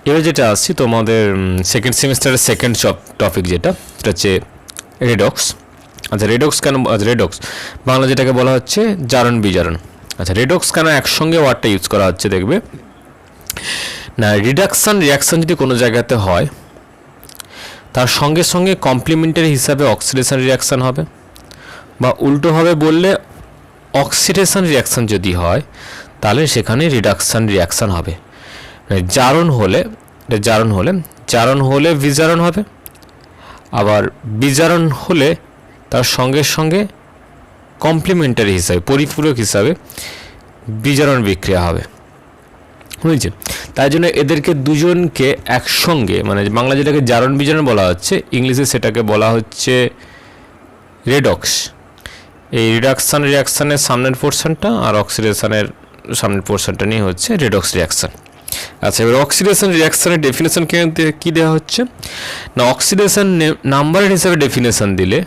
এবার যেটা আসছি তোমাদের সেকেন্ড সেমিস্টারের সেকেন্ড টপিক যেটা হচ্ছে রেডক্স। আচ্ছা রেডক্স কেন, রেডক্স বাংলা যেটাকে বলা হচ্ছে জারণ বিজারণ। আচ্ছা রেডক্স কেন একসঙ্গে ওয়ার্ডটা ইউজ করা হচ্ছে দেখবে না, রিডাকশান রিয়াকশান যদি কোনো জায়গাতে হয় তার সঙ্গে সঙ্গে কমপ্লিমেন্টারি হিসাবে অক্সিডেশন রিয়াকশান হবে, বা উল্টোভাবে বললে অক্সিডেশন রিয়াকশান যদি হয় তাহলে সেখানে রিডাকশান রিয়াকশান হবে। জারণ হলে বিজারণ হবে, আবার বিজারণ হলে তার সঙ্গে সঙ্গে কমপ্লিমেন্টারি হিসাবে পরিপূরক হিসাবে বিজারণ বিক্রিয়া হবে, বুঝেছেন? তাই জন্য এদেরকে দুজনকে একসঙ্গে, মানে বাংলা যেটাকে জারণ বিজারণ বলা হচ্ছে, ইংলিশে সেটাকে বলা হচ্ছে রেডক্স। এই রিডাকশান রিয়াকশানের সামনের পোর্শনটা আর অক্সিডেশনের সামনের পোর্শনটা নিয়ে হচ্ছে রেডক্স রিয়াকশান। আচ্ছা এবার অক্সিডেশন রিয়াকশানের ডেফিনেশন কী দেওয়া হচ্ছে না, অক্সিডেশন নাম্বারের হিসাবে ডেফিনেশন দিলে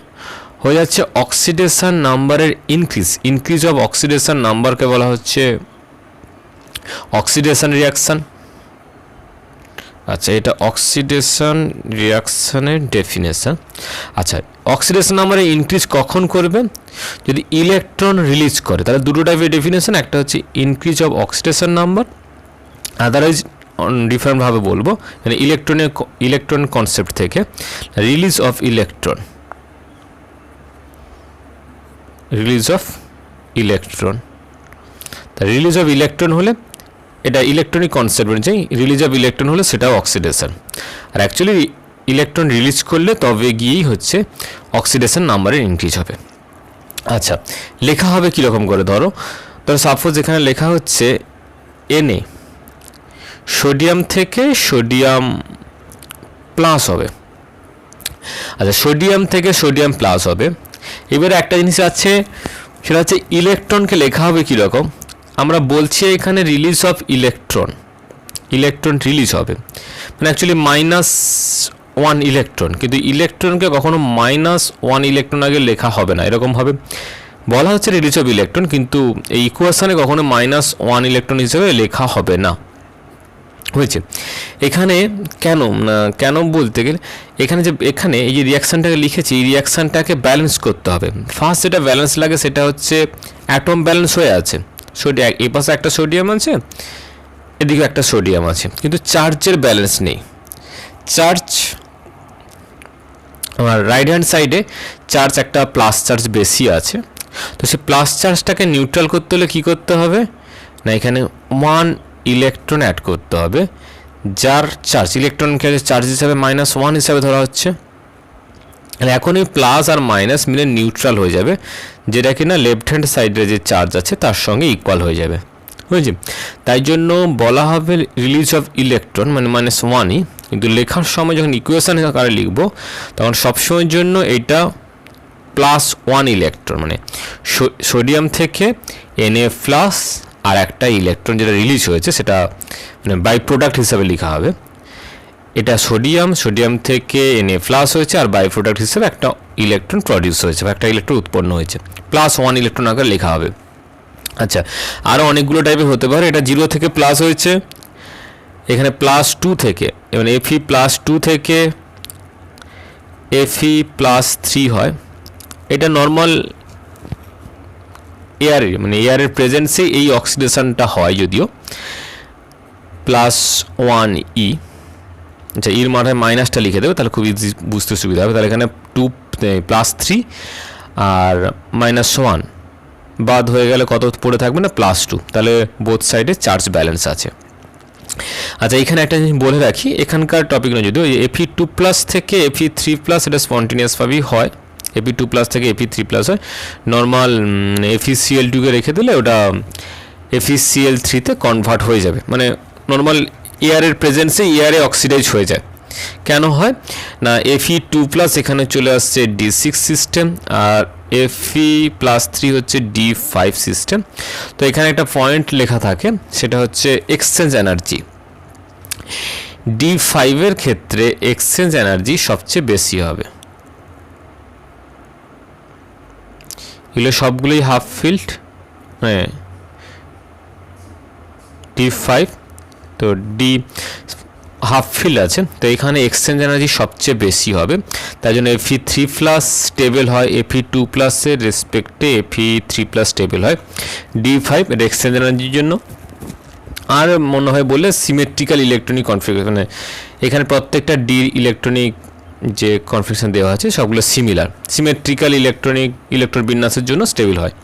হয়ে যাচ্ছে অক্সিডেশন নাম্বারের ইনক্রিজ অফ অক্সিডেশন নাম্বারকে বলা হচ্ছে অক্সিডেশন রিয়াকশান। আচ্ছা এটা অক্সিডেশন রিয়াকশানের ডেফিনেশন। আচ্ছা অক্সিডেশন নাম্বারে ইনক্রিজ কখন করবে, যদি ইলেকট্রন রিলিজ করে, তাহলে দুটো টাইপের ডেফিনেশন, একটা হচ্ছে increase of oxidation number, otherwise ডিফারেন্টভাবে বলবো মানে ইলেকট্রন কনসেপ্ট থেকে রিলিজ অফ ইলেকট্রন, তা রিলিজ অফ ইলেকট্রন হলে এটা ইলেকট্রনিক কনসেপ্ট বলছে, রিলিজ অফ ইলেকট্রন হলে সেটাও অক্সিডেশন, আর অ্যাকচুয়ালি ইলেকট্রন রিলিজ করলে তবে গিয়েই হচ্ছে অক্সিডেশন নাম্বারের ইনক্রিজ হবে। আচ্ছা লেখা হবে কীরকম করে, ধরো সাপোজ এখানে লেখা হচ্ছে Na, সোডিয়াম থেকে সোডিয়াম প্লাস হবে। আচ্ছা সোডিয়াম থেকে সোডিয়াম প্লাস হবে। এবারে একটা জিনিস আছে, সেটা হচ্ছে ইলেকট্রনকে লেখা হবে কীরকম, আমরা বলছি এখানে রিলিজ অফ ইলেকট্রন রিলিজ হবে, মানে অ্যাকচুয়ালি -1 ইলেকট্রন, কিন্তু ইলেকট্রনকে কখনো -1 ইলেকট্রন আগে লেখা হবে না, এরকমভাবে বলা হচ্ছে রিলিজ অফ ইলেকট্রন, কিন্তু এই ইকুয়েশনে কখনো -1 ইলেকট্রন হিসেবে লেখা হবে না, হয়েছে? এখানে কেন বলতে গেলে এখানে এই যে রিয়াকশানটাকে লিখেছি, এই রিয়াকশানটাকে ব্যালেন্স করতে হবে। ফার্স্ট যেটা ব্যালেন্স লাগে সেটা হচ্ছে অ্যাটম ব্যালেন্স হয়ে আছে, এই পাশে একটা সোডিয়াম আছে, এদিকে একটা সোডিয়াম আছে, কিন্তু চার্জের ব্যালেন্স নেই। চার্জ আমার রাইট হ্যান্ড সাইডে চার্জ একটা প্লাস চার্জ বেশি আছে, তো সেই প্লাস চার্জটাকে নিউট্রাল করতে হলে কী করতে হবে না, এখানে 1 ইলেকট্রন অ্যাড করতে হবে, যার চার্জ ইলেকট্রনকে চার্জ হিসাবে -1 হিসাবে ধরা হচ্ছে। এখন এই প্লাস আর মাইনাস মিলে নিউট্রাল হয়ে যাবে, যেটা কিনা লেফট হ্যান্ড সাইডে যে চার্জ আছে তার সঙ্গে ইকুয়াল হয়ে যাবে, বুঝেছি? তাই জন্য বলা হবে রিলিজ অফ ইলেকট্রন মানে -1ই, কিন্তু লেখার সময় যখন ইকুয়েশন আকারে লিখবো তখন সবসময়ের জন্য এটা +1 ইলেকট্রন, মানে সোডিয়াম থেকে Na প্লাস আর একটা ইলেকট্রন যেটা রিলিজ হয়েছে সেটা মানে বাই প্রোডাক্ট হিসাবে লেখা হবে। এটা সোডিয়াম থেকে Na প্লাস হয়েছে, আর বাই প্রোডাক্ট হিসেবে একটা ইলেকট্রন প্রডিউস হয়েছে বা একটা ইলেকট্রন উৎপন্ন হয়েছে, +1 ইলেকট্রন আকারে লেখা হবে। আচ্ছা আরও অনেকগুলো টাইপের হতে পারে, এটা 0 থেকে প্লাস হয়েছে, এখানে +2 থেকে, এবং Fe+2 থেকে Fe+3 হয়, এটা নর্মাল এয়ারের প্রেজেন্সে এই অক্সিডেশনটা হয়, যদিও +1E। আচ্ছা এর মাথায় মাইনাসটা লিখে দেবে, তাহলে খুব ইজি বুঝতে সুবিধা হবে। তাহলে এখানে +3 আর -1 বাদ হয়ে গেলে কত পড়ে থাকবে না, +2, তাহলে বোথ সাইডে চার্জ ব্যালেন্স আছে। আচ্ছা এখানে একটা জিনিস বলে রাখি, এখানকার টপিক নয়, যদিও Fe2+ থেকে Fe3+ এটা স্পন্টেনিয়াসভাবেই হয়, Fe2+ থেকে Fe3+ হয়, নর্মাল FeCl2কে রেখে দিলে ওটা FeCl3তে কনভার্ট হয়ে যাবে, মানে নর্মাল এয়ারের প্রেজেন্সে এয়ারে অক্সিডাইজ হয়ে যায়। কেন হয় না, Fe2+ এখানে চলে আসছে D6 সিস্টেম, আর Fe+3 হচ্ছে D5 সিস্টেম। তো এখানে একটা পয়েন্ট লেখা থাকে, সেটা হচ্ছে এক্সচেঞ্জ এনার্জি। D5 এর ক্ষেত্রে এক্সচেঞ্জ এনার্জি সবচেয়ে বেশি হবে, এগুলো সবগুলোই হাফ ফিল্ড, হ্যাঁ D5, তো হাফ ফিল্ড আছে, তো এখানে এক্সচেঞ্জ এনার্জি সবচেয়ে বেশি হবে, তাই জন্য Fe3+ স্টেবল হয় Fe2+ এর রেসপেক্টে Fe3+ স্টেবল হয়। D5 এটা এক্সচেঞ্জ এনার্জির জন্য। আর মনে হয় বলে সিমেট্রিক্যাল ইলেকট্রনিক কনফিগারেশন, এখানে প্রত্যেকটা ডি ইলেকট্রনিক যে কনফিগারেশন দেওয়া আছে সবগুলো সিমেট্রিক্যাল ইলেকট্রন বিন্যাসের জন্য স্টেবল হয়।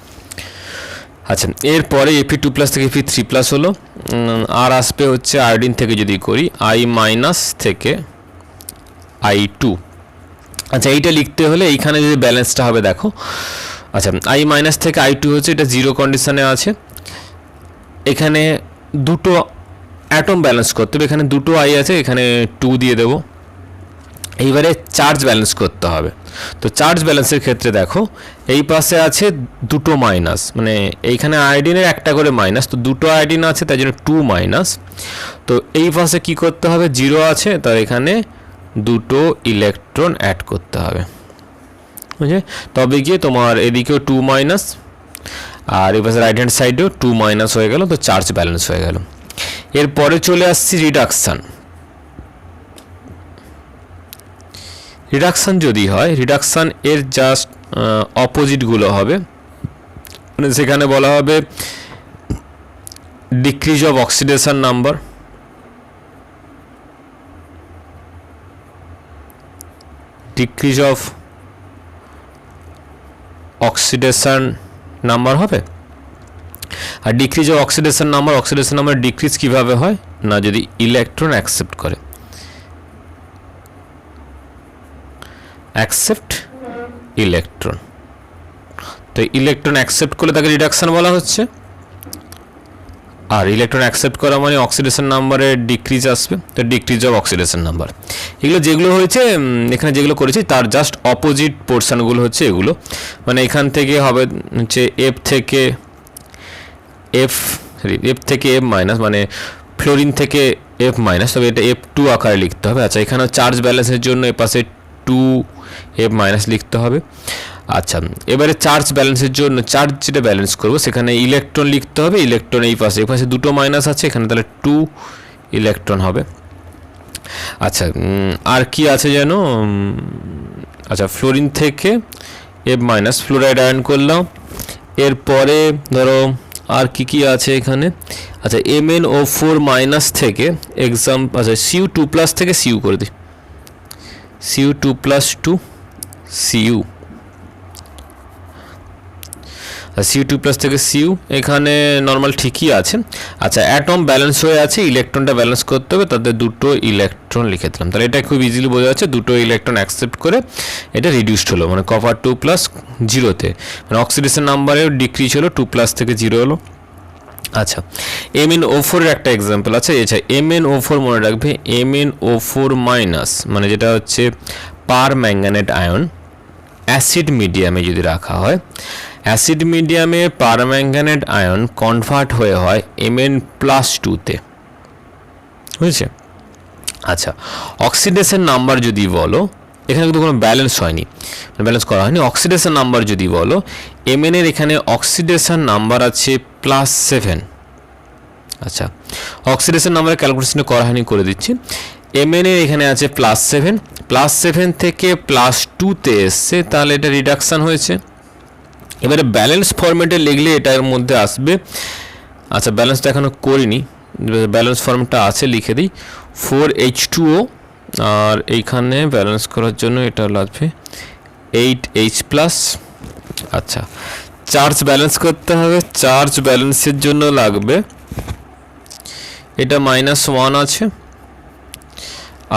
আচ্ছা, এরপরে Fe2+ থেকে Fe3+ হলো। আর আসবে হচ্ছে আয়োডিন থেকে যদি করি I- থেকে I2। আচ্ছা, এইটা লিখতে হলে এইখানে যদি ব্যালেন্সটা হবে দেখো। আচ্ছা, I- থেকে I2 হচ্ছে এটা জিরো কন্ডিশনে আছে, এখানে দুটো অ্যাটম ব্যালেন্স করতে হবে, এখানে দুটো I আছে, এখানে 2 দিয়ে দেবো। এইবারে চার্জ ব্যালেন্স করতে হবে, তো চার্জ ব্যালেন্সের ক্ষেত্রে দেখো এই পাশে আছে দুটো মাইনাস, মানে এইখানে আয়োডিনের একটা করে মাইনাস, তো দুটো আয়োডিন আছে তাই জন্য 2-। তো এই পাশে কি করতে হবে, 0 আছে, তো এখানে দুটো ইলেকট্রন অ্যাড করতে হবে, বুঝলে? তবে গিয়ে তোমার এদিকেও 2- আর এই পাশে রাইট হ্যান্ড সাইডেও 2- হয়ে গেল, তো চার্জ ব্যালেন্স হয়ে গেল। এরপরে চলে আসছি রিডাকশান। রিডাকশান যদি হয়, রিডাকশান এর জাস্ট অপোজিটগুলো হবে, মানে সেখানে বলা হবে decrease of oxidation number, decrease of oxidation number হবে। আর decrease of oxidation number decrease কিভাবে হয় না, যদি ইলেকট্রন অ্যাকসেপ্ট করে, অ্যাকসেপ্ট ইলেকট্রন, তো ইলেকট্রন অ্যাকসেপ্ট করলে তাকে রিডাকশান বলা হচ্ছে। আর ইলেকট্রন অ্যাকসেপ্ট করা মানে অক্সিডেশন নাম্বারে ডিক্রিজ আসবে, তো ডিক্রিজ অফ অক্সিডেশন নাম্বার। এগুলো যেগুলো হয়েছে এখানে যেগুলো করেছি তার জাস্ট অপোজিট পোর্শনগুলো হচ্ছে এগুলো, মানে এখান থেকে হবে হচ্ছে এফ থেকে এফ মাইনাস, মানে ফ্লোরিন থেকে F-, তবে এটা F2 আকারে লিখতে হবে। আচ্ছা, এখানে চার্জ ব্যালেন্সের জন্য এপাশে 2F- লিখতে হবে। আচ্ছা, এবারে চার্জ ব্যালেন্সের জন্য চার্জ যেটা ব্যালেন্স করবো সেখানে ইলেকট্রন লিখতে হবে, ইলেকট্রন এই পাশে দুটো মাইনাস আছে, এখানে তাহলে 2 ইলেকট্রন হবে। আচ্ছা, আর কি আছে যেন, আচ্ছা ফ্লোরিন থেকে F-, ফ্লোরাইড আয়ন করলাম। এরপরে ধরো আর কি আছে এখানে, আচ্ছা MnO4- থেকে আচ্ছা Cu2+ থেকে Cu করে দিই, Cu2+2 Cu, Cu2+ থেকে Cu, এখানে নর্মাল ঠিকই আছে। আচ্ছা, অ্যাটম ব্যালেন্স হয়ে আছে, ইলেকট্রনটা ব্যালেন্স করতে হবে, তাদের দুটো ইলেকট্রন লিখে দিলাম, তাহলে এটা খুব ইজিলি বোঝা যাচ্ছে, দুটো ইলেকট্রন অ্যাকসেপ্ট করে এটা রিডিউসড হলো, মানে কপার 2+ 0-তে, মানে অক্সিডেশন নাম্বারেও ডিক্রিজ হলো, 2+ থেকে 0 হলো। আচ্ছা, MnO4 এর একটা এক্সাম্পল আছে। আচ্ছা, MnO4 মনে রাখবে, MnO4- মানে যেটা হচ্ছে পারম্যাঙ্গানেট আয়ন, অ্যাসিড মিডিয়ামে যদি রাখা হয়, অ্যাসিড মিডিয়ামে পারম্যাঙ্গানেট আয়ন কনভার্ট হয়ে হয় Mn+2-তে, বুঝেছে? আচ্ছা, অক্সিডেশন নাম্বার যদি বলো, এখানে কিন্তু কোনো ব্যালেন্স হয়নি, ব্যালেন্স করা হয়নি। অক্সিডেশন নাম্বার যদি বলো, Mn এর এখানে অক্সিডেশন নাম্বার আছে +7। আচ্ছা, অক্সিডেশন নাম্বারের ক্যালকুলেশন করা হয়নি, করে দিচ্ছি। Mn এর এখানে আছে +7 থেকে +2-তে এসছে, তাহলে এটা রিডাকশান হয়েছে। এবারে ব্যালেন্স ফরম্যাটে লিখলে এটার মধ্যে আসবে। আচ্ছা, ব্যালেন্সটা এখনও করিনি, ব্যালেন্স ফর্মটা আছে, লিখে দিই 4H2O, আর এইখানে ব্যালেন্স করার জন্য এটা লাগবে 8H+। আচ্ছা, চার্জ ব্যালেন্স করতে হবে, চার্জ ব্যালেন্সের জন্য লাগবে এটা -1 আছে,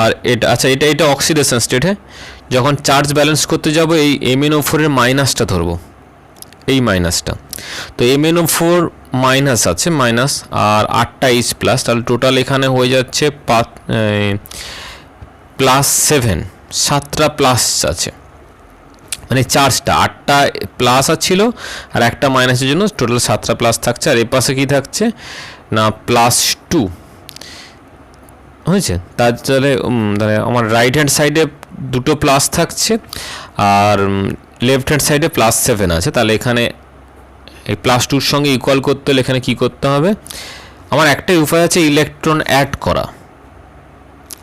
আর এটা আচ্ছা এটা অক্সিডেশন স্টেট। হ্যাঁ, যখন চার্জ ব্যালেন্স করতে যাব এই MnO4 এর মাইনাসটা ধরবো, এই মাইনাসটা, তো MnO4- আছে মাইনাস, আর 8টা H+, তাহলে টোটাল এখানে হয়ে যাচ্ছে +7, 7টা প্লাস আছে, মানে চার্জটা 8টা প্লাস ছিল আর একটা মাইনাসের জন্য টোটাল 7টা প্লাস থাকছে। আর এর পাশে কি থাকছে না +2, হয়েছে? তাহলে আমার রাইট হ্যান্ড সাইডে দুটো প্লাস থাকছে আর লেফট হ্যান্ড সাইডে +7 আছে, তাহলে এখানে এই +2-র সঙ্গে ইকুয়াল করতে হলে এখানে কী করতে হবে, আমার একটাই উপায় আছে, ইলেকট্রন অ্যাড করা।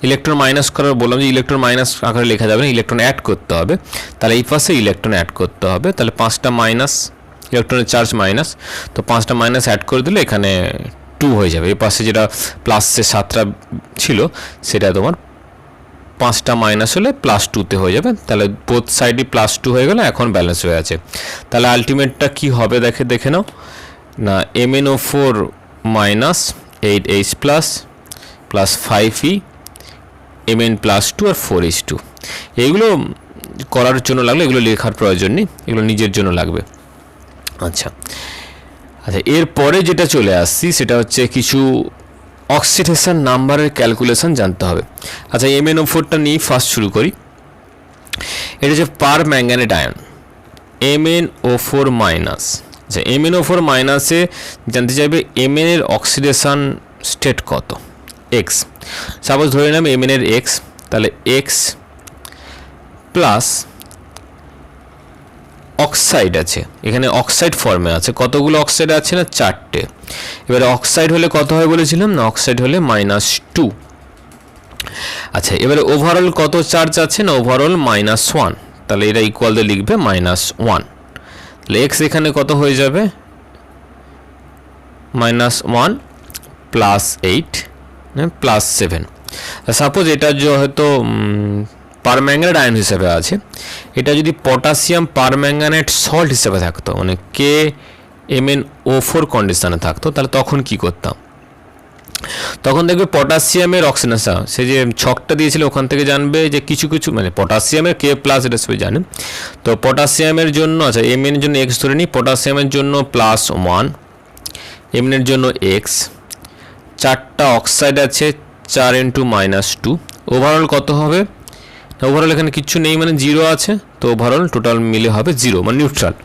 ইলেকট্রন মাইনাস করার বললাম যে ইলেকট্রন মাইনাস আকারে লেখা যাবে না, ইলেকট্রন অ্যাড করতে হবে। তাহলে এই পাশে ইলেকট্রন অ্যাড করতে হবে, তাহলে 5টা মাইনাস, ইলেকট্রনের চার্জ মাইনাস, তো 5টা মাইনাস অ্যাড করে দিলে এখানে 2 হয়ে যাবে। এই পাশে যেটা প্লাসে 7টা ছিল সেটা তোমার 5টা মাইনাস হলে +2তে হয়ে যাবে। তাহলে বোথ সাইডই +2 হয়ে গেলে এখন ব্যালেন্স হয়ে আছে। তাহলে আলটিমেটটা কি হবে দেখে নাও না, MnO4 minus 8H plus 5E Mn +2 আর 4H2। এইগুলো করার জন্য লাগলে, এগুলো লেখার প্রয়োজন নেই, এগুলো নিজের জন্য লাগবে। আচ্ছা, এরপরে যেটা চলে আসছি সেটা হচ্ছে কিছু অক্সিডেশন নাম্বারের ক্যালকুলেশন জানতে হবে। আচ্ছা, MnO4টা নিয়ে ফার্স্ট শুরু করি। এটা হচ্ছে পার ম্যাঙ্গানেট আয়ন MnO4 মাইনাস। আচ্ছা, MnO4 মাইনাসে জানতে চাইবে Mn এর অক্সিডেশন স্টেট কত, x। সাপোজ ধরে নিলাম Mn এর x, তাহলে x প্লাস অক্সাইড আছে, এখানে অক্সাইড ফর্মে আছে। কতগুলো অক্সাইড আছে না, 4টে। এবারে অক্সাইড হলে কত হয় বলেছিলাম না, অক্সাইড হলে -2। আচ্ছা, এবারে ওভারঅল কত চার্জ আছে না, ওভারঅল -1। তাহলে এটা ইকুয়াল দিয়ে লিখবে -1। তাহলে এক্স এখানে কত হয়ে যাবে, -1 প্লাস 8 প্লাস 7। সাপোজ এটা যে হয়তো পারম্যাঙ্গানেট আয়ন হিসেবে আছে, এটা যদি পটাশিয়াম পারম্যাঙ্গানেট সল্ট হিসেবে থাকতো, মানে KMnO4 কন্ডিশনে থাকতো, তাহলে তখন কি করতাম, তখন দেখবে পটাশিয়ামের অক্সিডেশন, সে যে ছকটা দিয়েছিল ওখান থেকে জানবে যে কিছু কিছু মানে পটাশিয়ামের K+ এটা সবাই জানে। তো পটাশিয়ামের জন্য, আচ্ছা Mn এর জন্য x ধরে নিই, পটাশিয়ামের জন্য +1, Mn এর জন্য x, 4টা অক্সাইড আছে, 4 × -2। ওভারঅল কত হবে, ওভারঅল এখানে কিচ্ছু নেই মানে 0 আছে, তো ওভারঅল টোটাল মিলে হবে 0 মানে নিউট্রাল।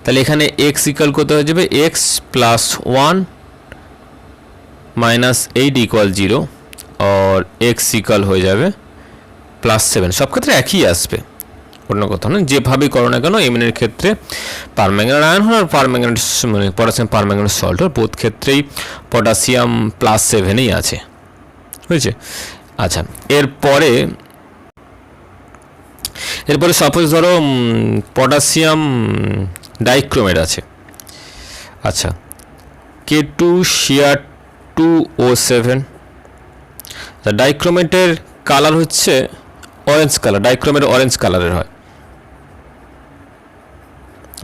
তাহলে এখানে x ইকুয়াল কত হয়ে যাবে, x + 1 -8 = 0 আর x ইকুয়াল হয়ে যাবে +7। সব ক্ষেত্রে একই আসবে, অন্য কথা না, যেভাবেই করো না কেন। Mn এর ক্ষেত্রে পারম্যাঙ্গানেট আয়ন হল আর পারম্যাঙ্গানেট মানে পটাশিয়াম পারম্যাঙ্গানেট সল্ট হল, বোথ ক্ষেত্রেই পটাশিয়াম +7ই আছে, হয়েছে। আচ্ছা, এরপরে সাপোজ ধরো পটাশিয়াম ডাইক্রোমেট আছে। আচ্ছা, K2Cr2O7। ডাইক্রোমেটের কালার হচ্ছে অরেঞ্জ কালার, ডাইক্রোমেট অরেঞ্জ কালারের হয়।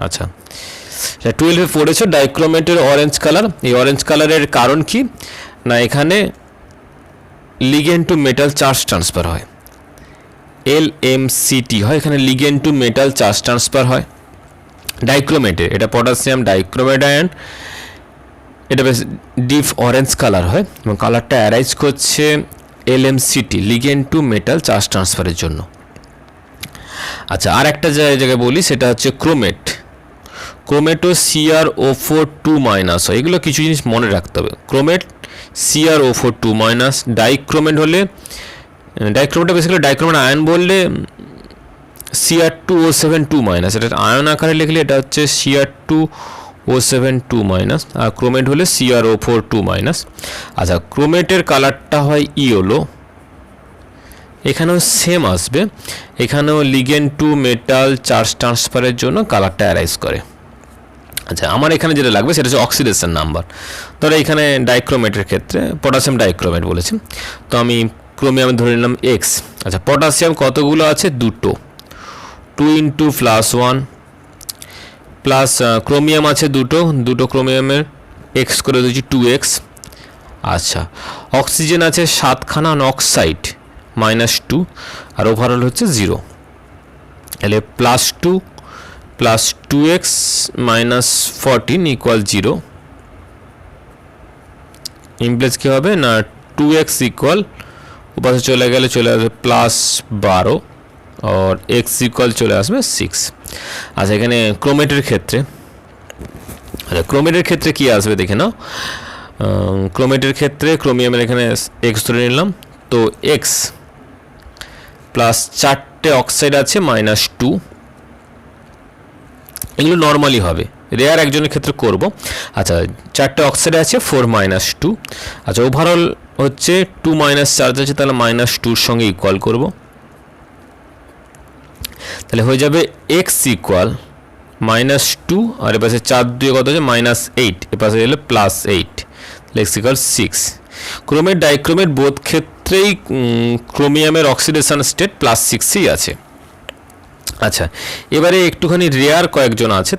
আচ্ছা, 12-এ পড়েছে ডাইক্রোমেটের অরেঞ্জ কালার। এই অরেঞ্জ কালারের কারণ কি না, এখানে ligand to metal charge transfer হয়, LMCT হয়, এখানে ligand to metal charge transfer হয় ডাইক্রোমেটে। এটা পটাশিয়াম ডাইক্রোমেট আয়ন, এটা বেশ ডিপ অরেঞ্জ কালার হয় এবং কালারটা অ্যারাইজ করছে LMCT ligand to metal charge ট্রান্সফারের জন্য। আচ্ছা, আর একটা জায়গায় বলি, সেটা হচ্ছে ক্রোমেট। ক্রোমেটও CrO4 2- হয়, এগুলো কিছু জিনিস মনে রাখতে হবে। ক্রোমেট CrO4 2-, ডাইক্রোমেট হলে, ডাইক্রোমেটটা বেসিক্যালি ডাইক্রোমেট আয়ন বললে Cr2O7 2-, এটা আয়ন আকারে লিখলে এটা হচ্ছে Cr2O7 2-, আর ক্রোমেট হলে CrO4 2-। আচ্ছা, ক্রোমেটের কালারটা হয় ইয়েলো, এখানেও সেম আসবে, এখানেও লিগেন্ড টু মেটাল চার্জ ট্রান্সফারের জন্য কালারটা অ্যারাইজ করে। আচ্ছা, আমার এখানে যেটা লাগবে সেটা হচ্ছে অক্সিডেশন নাম্বার। ধরো এখানে ডাইক্রোমেটের ক্ষেত্রে পটাশিয়াম ডাইক্রোমেট বলেছি, তো আমি ক্রোমিয়াম ধরে নিলাম x। আচ্ছা, পটাশিয়াম কতগুলো আছে, 2টো, 2 × +1 প্লাস ক্রোমিয়াম আছে দুটো ক্রোমিয়ামের x করে দিচ্ছি 2x। আচ্ছা, অক্সিজেন আছে 7খানা অক্সাইড -2 আর ওভারঅল হচ্ছে 0। তাহলে +2 + 2x - 14 = 0। ইমপ্লেস কী হবে না, 2x ইকুয়াল উপাশে চলে আসবে +12 আর x ইকুয়াল চলে আসবে 6। আচ্ছা, এখানে ক্রোমেটের ক্ষেত্রে কি আসবে দেখে নাও। ক্রোমেটের ক্ষেত্রে ক্রোমিয়ামের এখানে x ধরে নিলাম, তো x প্লাস 4টে অক্সাইড আছে -2, এগুলো নর্মালি হবে রেয়ার একজনের ক্ষেত্রে করব। আচ্ছা, 4টে অক্সাইড আছে 4 - 2। আচ্ছা, ওভারঅল হচ্ছে 2 - চার্জ আছে, তাহলে -2-র সঙ্গে ইকুয়াল করব। তাহলে হয়ে যাবে x ইকুয়াল -2, আর এপাশে 4 2 কত আছে -8, এপাশে গেলে +8, তাহলে x ইকুয়াল 6। ক্রোমের ডাইক্রোমের বোধ ক্ষেত্রেই ক্রোমিয়ামের অক্সিডেশন স্টেট +6ই আছে। আচ্ছা, এবারে একটুখানি রেয়ার কয়েকজন আছে,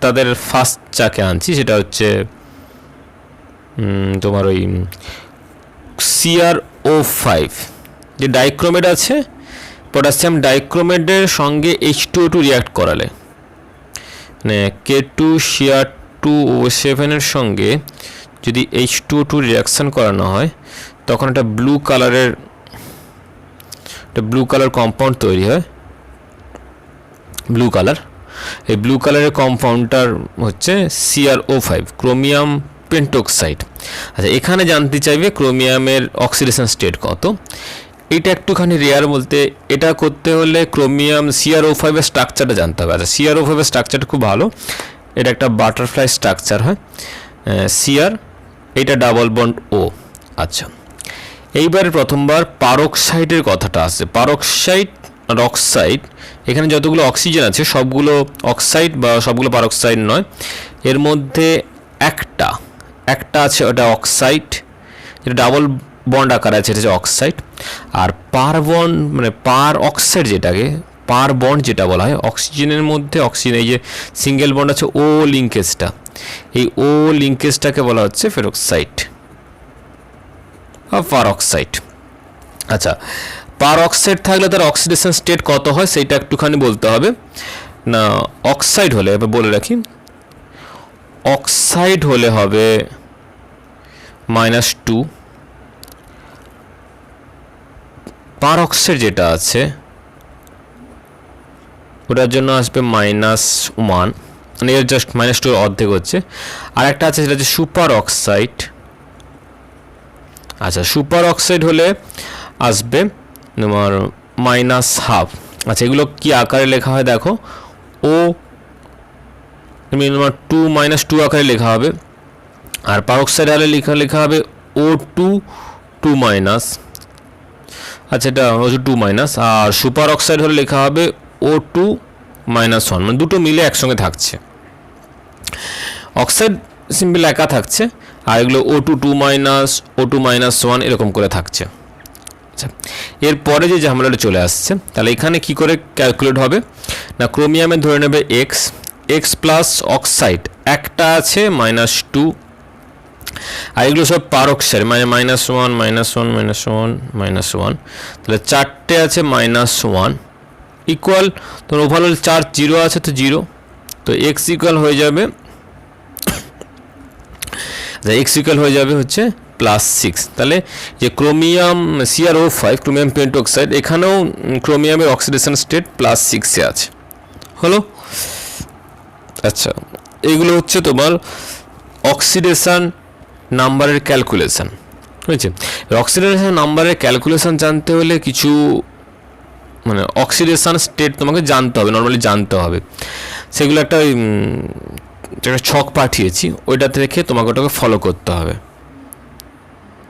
তাদের ফার্স্ট যাকে আনছি সেটা হচ্ছে তোমার ওই CrO5 যে ডাইক্রোমেট আছে, পটাশিয়াম ডাইক্রোমেটের সঙ্গে H2O2 রিয়াক্ট করালে, মানে K2Cr2O7 এর সঙ্গে যদি H2O2 রিয়াকশান করানো হয় তখন একটা ব্লু কালার কম্পাউন্ড তৈরি হয়, ব্লু কালার। এই ব্লু কালারের কম্পাউন্ডটার হচ্ছে CrO5, ক্রোমিয়াম পেন্টক্সাইড। আচ্ছা, এখানে জানতে চাইবে ক্রোমিয়ামের অক্সিডেশন স্টেট কত। এটা একটুখানি রেয়ার বলতে, এটা করতে হলে ক্রোমিয়াম CrO5 এর স্ট্রাকচারটা জানতে হবে। আচ্ছা, CrO5 এর স্ট্রাকচারটা খুব ভালো, এটা একটা বাটারফ্লাই স্ট্রাকচার হয়, Cr, এটা ডাবল বন্ড O। আচ্ছা, এইবারে প্রথমবার পারক্সাইডের কথাটা আসছে। পারক্সাইড আর অক্সাইড, এখানে যতগুলো অক্সিজেন আছে সবগুলো অক্সাইড বা সবগুলো পারক্সাইড নয়, এর মধ্যে একটা আছে ওটা অক্সাইড, যেটা ডাবল বন্ড আকার আছে, এটা হচ্ছে অক্সাইড। আর পার বন্ড মানে পার অক্সাইড যেটাকে পার বন্ড যেটা বলা হয়, অক্সিজেনের মধ্যে অক্সিজেন এই যে সিঙ্গেল বন্ড আছে ও লিঙ্কেজটা, এই ও লিঙ্কেজটাকে বলা হচ্ছে ফেরক্সাইড বা পারক্সাইড। আচ্ছা, পারক্সাইড থাকলে তার অক্সিডেশন স্টেট কত হয় সেইটা একটুখানি বলতে হবে না। অক্সাইড হলে, এবার বলে রাখি, অক্সাইড হলে হবে -2, পারক্সাইড যেটা আছে ওটার জন্য আসবে -1, মানে এর জাস্ট -2 অর্ধেক হচ্ছে। আর একটা আছে সেটা হচ্ছে সুপার অক্সাইড। আচ্ছা, সুপার অক্সাইড হলে আসবে তোমার -1/2। আচ্ছা, এগুলো কি আকারে লেখা হয় দেখো, ও তোমার 2 - 2 আকারে লেখা হবে। আর পারক্সাইড হলে লেখা হবে O2 2-। আচ্ছা, এটা হচ্ছে 2-। আর সুপার অক্সাইড হলে লেখা হবে O2 -1, মানে দুটো মিলে একসঙ্গে থাকছে। অক্সাইড সিম্পল একা থাকছে, আর এগুলো O2 2-, O2 -1 এরকম করে থাকছে। আচ্ছা, এরপরে যে ঝামেলাটা চলে আসছে, তাহলে এখানে কি করে ক্যালকুলেট হবে না, ক্রোমিয়ামে ধরে নেবে x প্লাস অক্সাইড একটা আছে -2, আর এগুলো সব পারক্সাইড মানে -1 -1 -1 -1, তাহলে 4টে আছে -1 ইকুয়াল, তো ওভারঅল চার্জ 0 আছে, তো 0, তো x ইকুয়াল হয়ে যাবে হচ্ছে +6। তাহলে যে ক্রোমিয়াম CrO5 ক্রোমিয়াম পেন্টক্সাইড, এখানেও ক্রোমিয়ামের অক্সিডেশন স্টেট +6-এ আছে, হলো। আচ্ছা, এইগুলো হচ্ছে তোমার অক্সিডেশন নাম্বারের ক্যালকুলেশন, বুঝেছে। অক্সিডেশন নাম্বারের ক্যালকুলেশন জানতে হলে কিছু মানে অক্সিডেশন স্টেট তোমাকে জানতে হবে, নর্মালি জানতে হবে। সেগুলো একটা ছক পাঠিয়েছি, ওইটা থেকে তোমাকে ওটাকে ফলো করতে হবে।